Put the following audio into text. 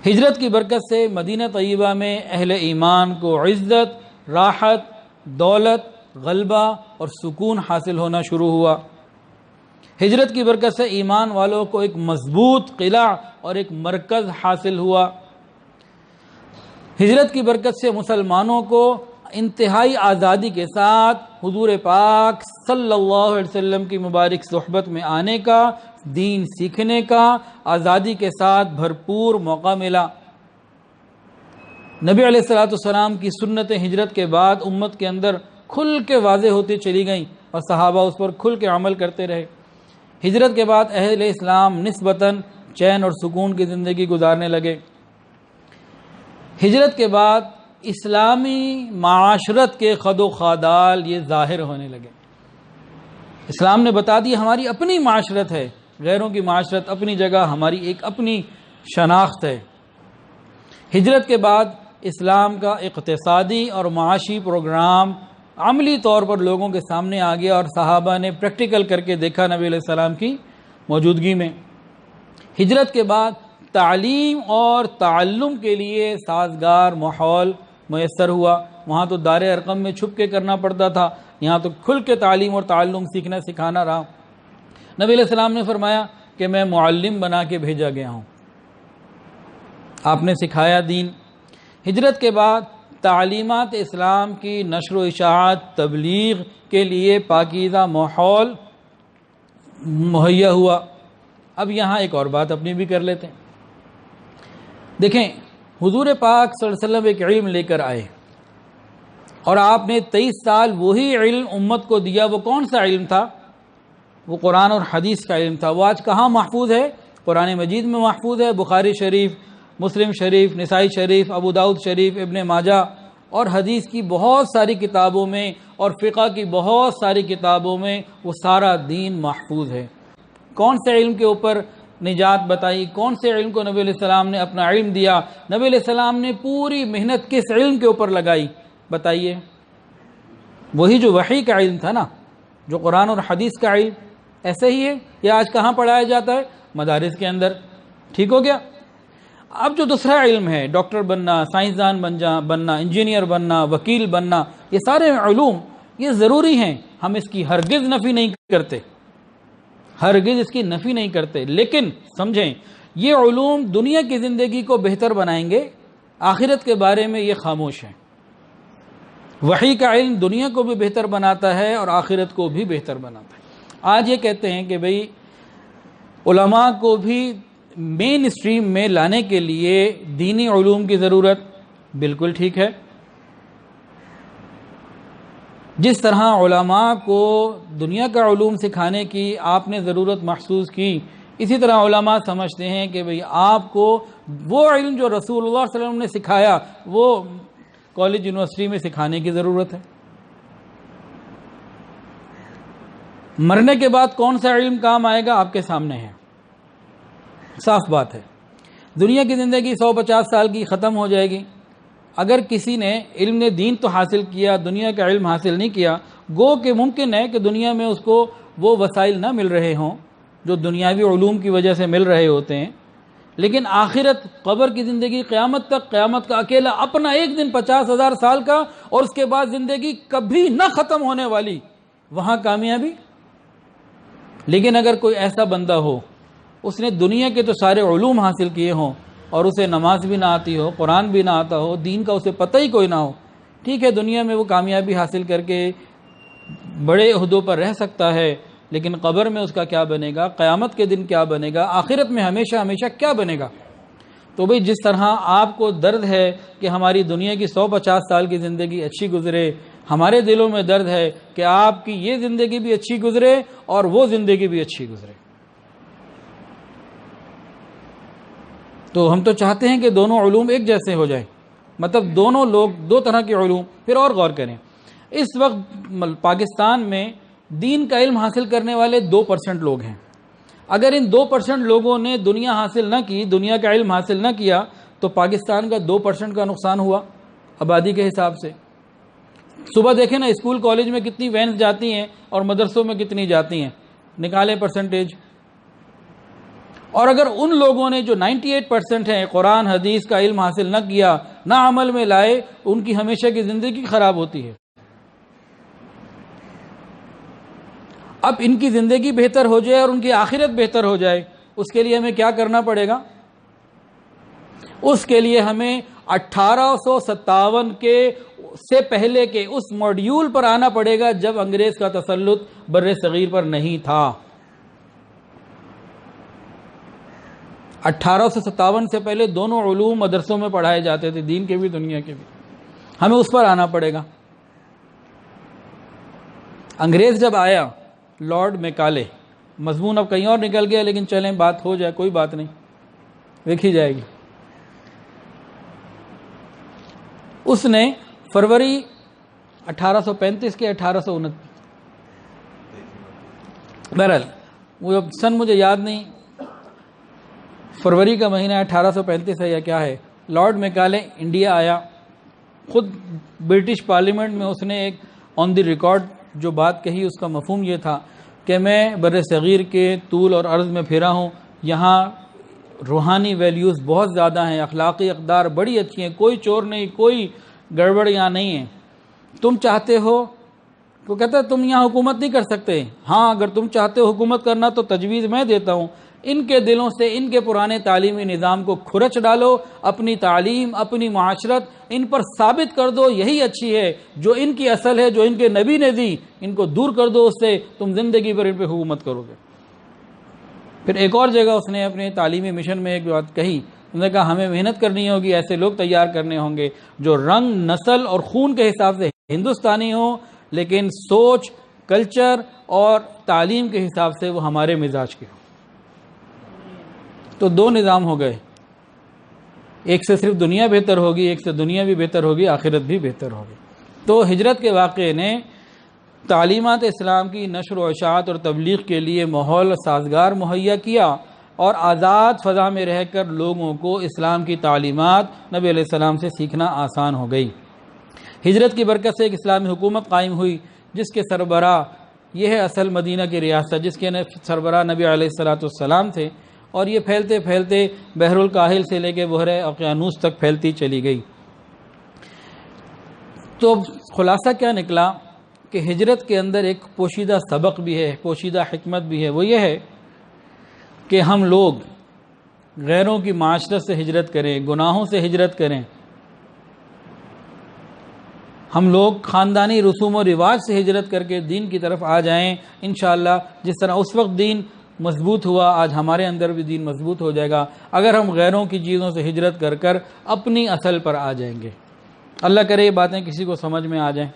ہجرت کی برکت سے مدینہ طیبہ میں اہل ایمان کو عزت، راحت، دولت، غلبہ اور سکون حاصل ہونا شروع ہوا۔ ہجرت کی برکت سے ایمان والوں کو ایک مضبوط قلعہ اور ایک مرکز حاصل ہوا۔ ہجرت کی برکت سے مسلمانوں کو انتہائی آزادی کے ساتھ حضور پاک صلی اللہ علیہ وسلم کی مبارک صحبت میں آنے کا، دین سیکھنے کا آزادی کے ساتھ بھرپور موقع ملا۔ نبی علیہ الصلوۃ والسلام کی سنت ہجرت کے بعد امت کے اندر کھل کے واضح ہوتی چلی گئیں اور صحابہ اس پر کھل کے عمل کرتے رہے۔ ہجرت کے بعد اہل اسلام نسبتاً چین اور سکون کی زندگی گزارنے لگے۔ ہجرت کے بعد اسلامی معاشرت کے خد و خادال یہ ظاہر ہونے لگے۔ اسلام نے بتا دی ہماری اپنی معاشرت ہے، غیروں کی معاشرت اپنی جگہ، ہماری ایک اپنی شناخت ہے۔ ہجرت کے بعد اسلام کا اقتصادی اور معاشی پروگرام عملی طور پر لوگوں کے سامنے آ گیا اور صحابہ نے پریکٹیکل کر کے دیکھا نبی علیہ السلام کی موجودگی میں۔ ہجرت کے بعد تعلیم اور تعلم کے لیے سازگار ماحول میسر ہوا۔ وہاں تو دار ارقم میں چھپ کے کرنا پڑتا تھا، یہاں تو کھل کے تعلیم اور تعلم سیکھنا سکھانا رہا۔ نبی علیہ السلام نے فرمایا کہ میں معلم بنا کے بھیجا گیا ہوں، آپ نے سکھایا دین۔ ہجرت کے بعد تعلیمات اسلام کی نشر و اشاعت تبلیغ کے لیے پاکیزہ ماحول مہیا ہوا۔ اب یہاں ایک اور بات اپنی بھی کر لیتے ہیں۔ دیکھیں، حضور پاک صلی اللہ علیہ وسلم ایک علم لے کر آئے اور آپ نے 23 سال وہی علم امت کو دیا۔ وہ کون سا علم تھا؟ وہ قرآن اور حدیث کا علم تھا۔ وہ آج کہاں محفوظ ہے؟ قرآن مجید میں محفوظ ہے، بخاری شریف، مسلم شریف، نسائی شریف، ابو داؤد شریف، ابن ماجہ اور حدیث کی بہت ساری کتابوں میں اور فقہ کی بہت ساری کتابوں میں وہ سارا دین محفوظ ہے۔ کون سے علم کے اوپر نجات بتائی؟ کون سے علم کو نبی علیہ السلام نے اپنا علم دیا؟ نبی علیہ السلام نے پوری محنت کس علم کے اوپر لگائی؟ بتائیے۔ وہی جو وحی کا علم تھا نا، جو قرآن اور حدیث کا علم۔ ایسے ہی ہے یہ آج کہاں پڑھایا جاتا ہے؟ مدارس کے اندر۔ ٹھیک ہو گیا؟ اب جو دوسرا علم ہے، ڈاکٹر بننا، سائنسدان بننا، انجینئر بننا، وکیل بننا، یہ سارے علوم یہ ضروری ہیں، ہم اس کی ہرگز نفی نہیں کرتے، ہرگز اس کی نفی نہیں کرتے، لیکن سمجھیں یہ علوم دنیا کی زندگی کو بہتر بنائیں گے، آخرت کے بارے میں یہ خاموش ہیں۔ وحی کا علم دنیا کو بھی بہتر بناتا ہے اور آخرت کو بھی بہتر بناتا ہے۔ آج یہ کہتے ہیں کہ بھئی علماء کو بھی مین اسٹریم میں لانے کے لیے دینی علوم کی ضرورت، بالکل ٹھیک ہے۔ جس طرح علماء کو دنیا کا علوم سکھانے کی آپ نے ضرورت محسوس کی، اسی طرح علماء سمجھتے ہیں کہ بھئی آپ کو وہ علم جو رسول اللہ صلی اللہ علیہ وسلم نے سکھایا وہ کالج یونیورسٹی میں سکھانے کی ضرورت ہے۔ مرنے کے بعد کون سا علم کام آئے گا آپ کے سامنے ہے، صاف بات ہے۔ دنیا کی زندگی 150 سال کی ختم ہو جائے گی، اگر کسی نے علم دین تو حاصل کیا، دنیا کا علم حاصل نہیں کیا، گو کہ ممکن ہے کہ دنیا میں اس کو وہ وسائل نہ مل رہے ہوں جو دنیاوی علوم کی وجہ سے مل رہے ہوتے ہیں، لیکن آخرت، قبر کی زندگی، قیامت تک، قیامت کا اکیلا اپنا ایک دن 50,000 سال کا، اور اس کے بعد زندگی کبھی نہ ختم ہونے والی، وہاں کامیابی۔ لیکن اگر کوئی ایسا بندہ ہو، اس نے دنیا کے تو سارے علوم حاصل کیے ہوں اور اسے نماز بھی نہ آتی ہو، قرآن بھی نہ آتا ہو، دین کا اسے پتہ ہی کوئی نہ ہو، ٹھیک ہے دنیا میں وہ کامیابی حاصل کر کے بڑے عہدوں پر رہ سکتا ہے، لیکن قبر میں اس کا کیا بنے گا؟ قیامت کے دن کیا بنے گا؟ آخرت میں ہمیشہ ہمیشہ کیا بنے گا؟ تو بھئی جس طرح آپ کو درد ہے کہ ہماری دنیا کی 150 سال کی زندگی اچھی گزرے، ہمارے دلوں میں درد ہے کہ آپ کی یہ زندگی بھی اچھی گزرے اور وہ زندگی بھی اچھی گزرے۔ تو ہم تو چاہتے ہیں کہ دونوں علوم ایک جیسے ہو جائیں، مطلب دونوں لوگ دو طرح کے علوم۔ پھر اور غور کریں، اس وقت پاکستان میں دین کا علم حاصل کرنے والے 2% لوگ ہیں۔ اگر ان 2% لوگوں نے دنیا حاصل نہ کی، دنیا کا علم حاصل نہ کیا، تو پاکستان کا 2% کا نقصان ہوا آبادی کے حساب سے۔ صبح دیکھیں نا اسکول کالج میں کتنی وینز جاتی ہیں اور مدرسوں میں کتنی جاتی ہیں، نکالیں پرسنٹیج۔ اور اگر ان لوگوں نے جو 98% ہیں قرآن حدیث کا علم حاصل نہ کیا، نہ عمل میں لائے، ان کی ہمیشہ کی زندگی خراب ہوتی ہے۔ اب ان کی زندگی بہتر ہو جائے اور ان کی آخرت بہتر ہو جائے، اس کے لیے ہمیں کیا کرنا پڑے گا؟ اس کے لیے ہمیں 1857 کے سے پہلے کے اس موڈیول پر آنا پڑے گا جب انگریز کا تسلط بر صغیر پر نہیں تھا۔ 1857 سے پہلے دونوں علوم مدرسوں میں پڑھائے جاتے تھے، دین کے بھی دنیا کے بھی، ہمیں اس پر آنا پڑے گا۔ انگریز جب آیا، لارڈ میکالے، مضمون اب کہیں اور نکل گیا لیکن چلیں بات ہو جائے، کوئی بات نہیں، دیکھی جائے گی۔ اس نے فروری 1835 کے 1829، بہرحال وہ سن مجھے یاد نہیں، فروری کا مہینہ 1835 ہے یا کیا ہے، لارڈ میکالے انڈیا آیا، خود برٹش پارلیمنٹ میں اس نے ایک آن دی ریکارڈ جو بات کہی، اس کا مفہوم یہ تھا کہ میں بر صغیر کے طول اور عرض میں پھرا ہوں، یہاں روحانی ویلیوز بہت زیادہ ہیں، اخلاقی اقدار بڑی اچھی ہیں، کوئی چور نہیں، کوئی گڑبڑ یہاں نہیں ہے۔ تم چاہتے ہو، وہ کہتا ہے تم یہاں حکومت نہیں کر سکتے، ہاں اگر تم چاہتے ہو حکومت کرنا تو تجویز میں دیتا ہوں، ان کے دلوں سے ان کے پرانے تعلیمی نظام کو کھرچ ڈالو، اپنی تعلیم، اپنی معاشرت ان پر ثابت کر دو یہی اچھی ہے، جو ان کی اصل ہے، جو ان کے نبی نے دی، ان کو دور کر دو اس سے، تم زندگی پر ان پہ حکومت کرو گے۔ پھر ایک اور جگہ اس نے اپنے تعلیمی مشن میں ایک بات کہی، انہوں نے کہا ہمیں محنت کرنی ہوگی، ایسے لوگ تیار کرنے ہوں گے جو رنگ، نسل اور خون کے حساب سے ہندوستانی ہوں، لیکن سوچ، کلچر اور تعلیم کے حساب سے وہ ہمارے مزاج کے ہوں۔ تو دو نظام ہو گئے، ایک سے صرف دنیا بہتر ہوگی، ایک سے دنیا بھی بہتر ہوگی، آخرت بھی بہتر ہوگی۔ تو ہجرت کے واقعے نے تعلیمات اسلام کی نشر و اشاعت اور تبلیغ کے لیے ماحول سازگار مہیا کیا، اور آزاد فضا میں رہ کر لوگوں کو اسلام کی تعلیمات نبی علیہ السلام سے سیکھنا آسان ہو گئی۔ ہجرت کی برکت سے ایک اسلامی حکومت قائم ہوئی جس کے سربراہ، یہ ہے اصل مدینہ کی ریاست، جس کے سربراہ نبی علیہ السلام تھے، اور یہ پھیلتے پھیلتے بحر الکاہل سے لے کے بحر اقیانوس تک پھیلتی چلی گئی۔ تو خلاصہ کیا نکلا کہ ہجرت کے اندر ایک پوشیدہ سبق بھی ہے، پوشیدہ حکمت بھی ہے، وہ یہ ہے کہ ہم لوگ غیروں کی معاشرت سے ہجرت کریں، گناہوں سے ہجرت کریں، ہم لوگ خاندانی رسوم و رواج سے ہجرت کر کے دین کی طرف آ جائیں، انشاءاللہ جس طرح اس وقت دین مضبوط ہوا، آج ہمارے اندر بھی دین مضبوط ہو جائے گا اگر ہم غیروں کی چیزوں سے ہجرت کر کر اپنی اصل پر آ جائیں گے۔ اللہ کرے یہ باتیں کسی کو سمجھ میں آ جائیں۔